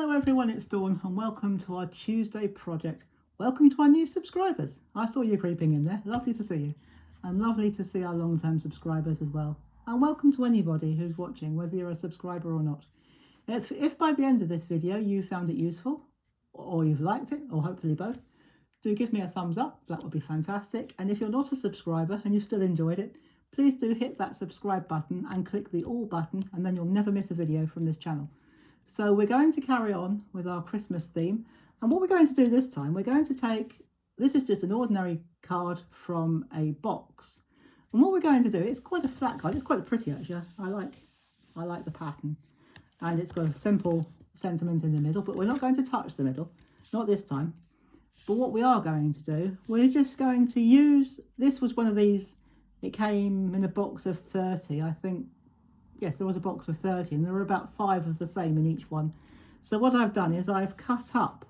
Hello everyone, it's Dawn and welcome to our Tuesday project. Welcome to our new subscribers. I saw you creeping in there. Lovely to see you. And lovely to see our long-term subscribers as well. And welcome to anybody who's watching, whether you're a subscriber or not. If by the end of this video you found it useful, or you've liked it, or hopefully both, do give me a thumbs up. That would be fantastic. And if you're not a subscriber and you still enjoyed it, please do hit that subscribe button and click the all button, and then you'll never miss a video from this channel. So we're going to carry on with our Christmas theme, and what we're going to do this time, we're going to take, this is just an ordinary card from a box, and what we're going to do, it's quite a flat card, it's quite pretty actually, I like the pattern, and it's got a simple sentiment in the middle, but we're not going to touch the middle, not this time. But what we are going to do, we're just going to use, this was one of these, it came in a box of 30, I think. Yes, there was a box of 30 and there were about 5 of the same in each one. So what I've done is I've cut up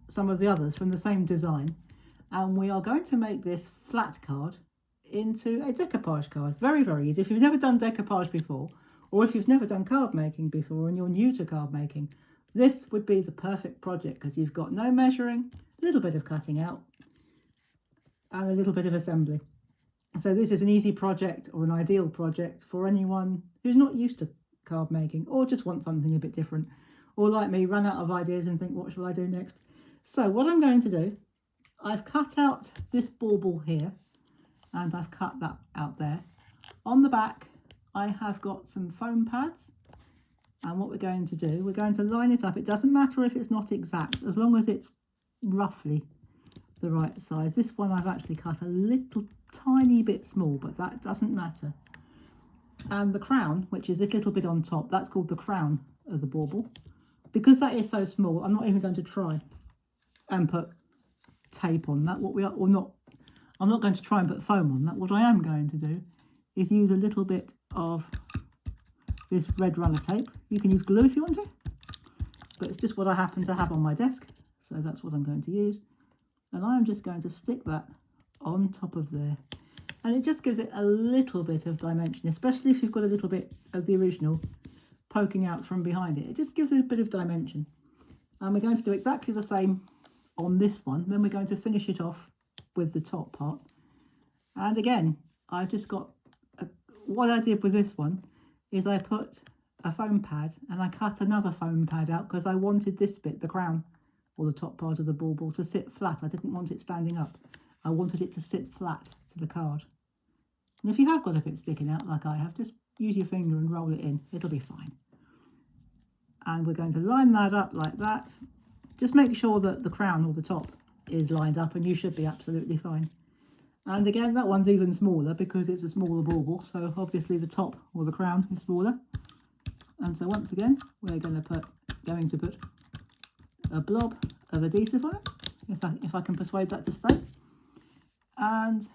some of the others from the same design, and we are going to make this flat card into a decoupage card. Very, very easy. If you've never done decoupage before, or if you've never done card making before and you're new to card making, this would be the perfect project because you've got no measuring, a little bit of cutting out, and a little bit of assembly. So this is an easy project or an ideal project for anyone who's not used to card making or just want something a bit different, or like me, run out of ideas and think, what shall I do next? So what I'm going to do, I've cut out this bauble here and I've cut that out there. On the back, I have got some foam pads, and what we're going to do, we're going to line it up. It doesn't matter if it's not exact, as long as it's roughly the right size. This one I've actually cut a little tiny bit small, but that doesn't matter. And the crown, which is this little bit on top, that's called the crown of the bauble. Because that is so small, I'm not even going to try and put tape on that. I'm not going to try and put foam on that. What I am going to do is use a little bit of this red runner tape. You can use glue if you want to, but it's just what I happen to have on my desk, so that's what I'm going to use. And I'm just going to stick that on top of there, and it just gives it a little bit of dimension, especially if you've got a little bit of the original poking out from behind it. It just gives it a bit of dimension. And we're going to do exactly the same on this one. Then we're going to finish it off with the top part. And again, I've just got what I did with this one is I put a foam pad and I cut another foam pad out because I wanted this bit, the crown or the top part of the bauble, to sit flat. I didn't want it standing up. I wanted it to sit flat to the card. And if you have got a bit sticking out like I have, just use your finger and roll it in. It'll be fine. And we're going to line that up like that. Just make sure that the crown or the top is lined up and you should be absolutely fine. And again, that one's even smaller because it's a smaller bauble. So obviously the top or the crown is smaller. And so once again, we're going to put a blob of adhesive on it, if I can persuade that to stay. And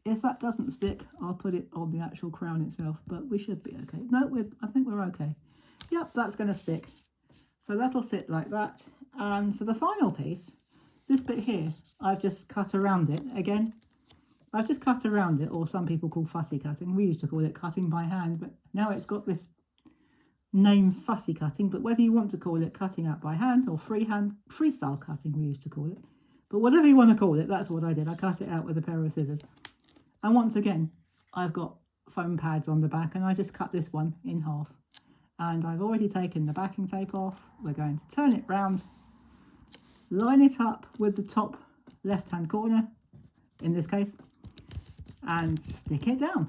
if that doesn't stick, I'll put it on the actual crown itself, but we should be okay. No, I think we're okay. Yep, that's going to stick. So that'll sit like that. And for the final piece, this bit here, I've just cut around it. Again, I've just cut around it, or some people call fussy cutting. We used to call it cutting by hand, but now it's got this name fussy cutting. But whether you want to call it cutting out by hand or freestyle cutting, we used to call it. But whatever you want to call it, that's what I did. I cut it out with a pair of scissors. And once again, I've got foam pads on the back, and I just cut this one in half. And I've already taken the backing tape off. We're going to turn it round, line it up with the top left-hand corner, in this case, and stick it down.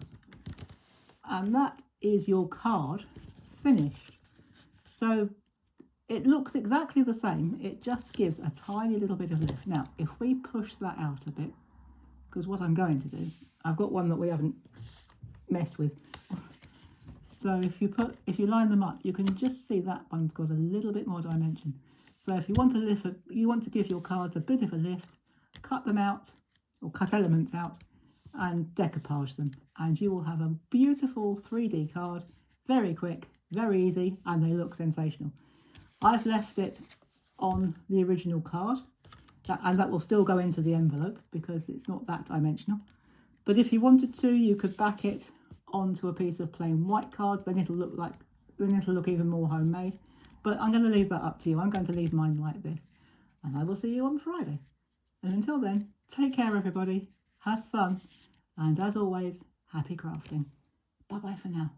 And that is your card finished. So it looks exactly the same, it just gives a tiny little bit of lift. Now, if we push that out a bit, because what I'm going to do, I've got one that we haven't messed with. So if you line them up, you can just see that one's got a little bit more dimension. So if you want to give your cards a bit of a lift, cut them out, or cut elements out, and decoupage them, and you will have a beautiful 3D card, very quick, very easy, and they look sensational. I've left it on the original card, and that will still go into the envelope because it's not that dimensional. But if you wanted to, you could back it onto a piece of plain white card, then it'll look even more homemade. But I'm going to leave that up to you. I'm going to leave mine like this. And I will see you on Friday. And until then, take care everybody. Have fun. And as always, happy crafting. Bye bye for now.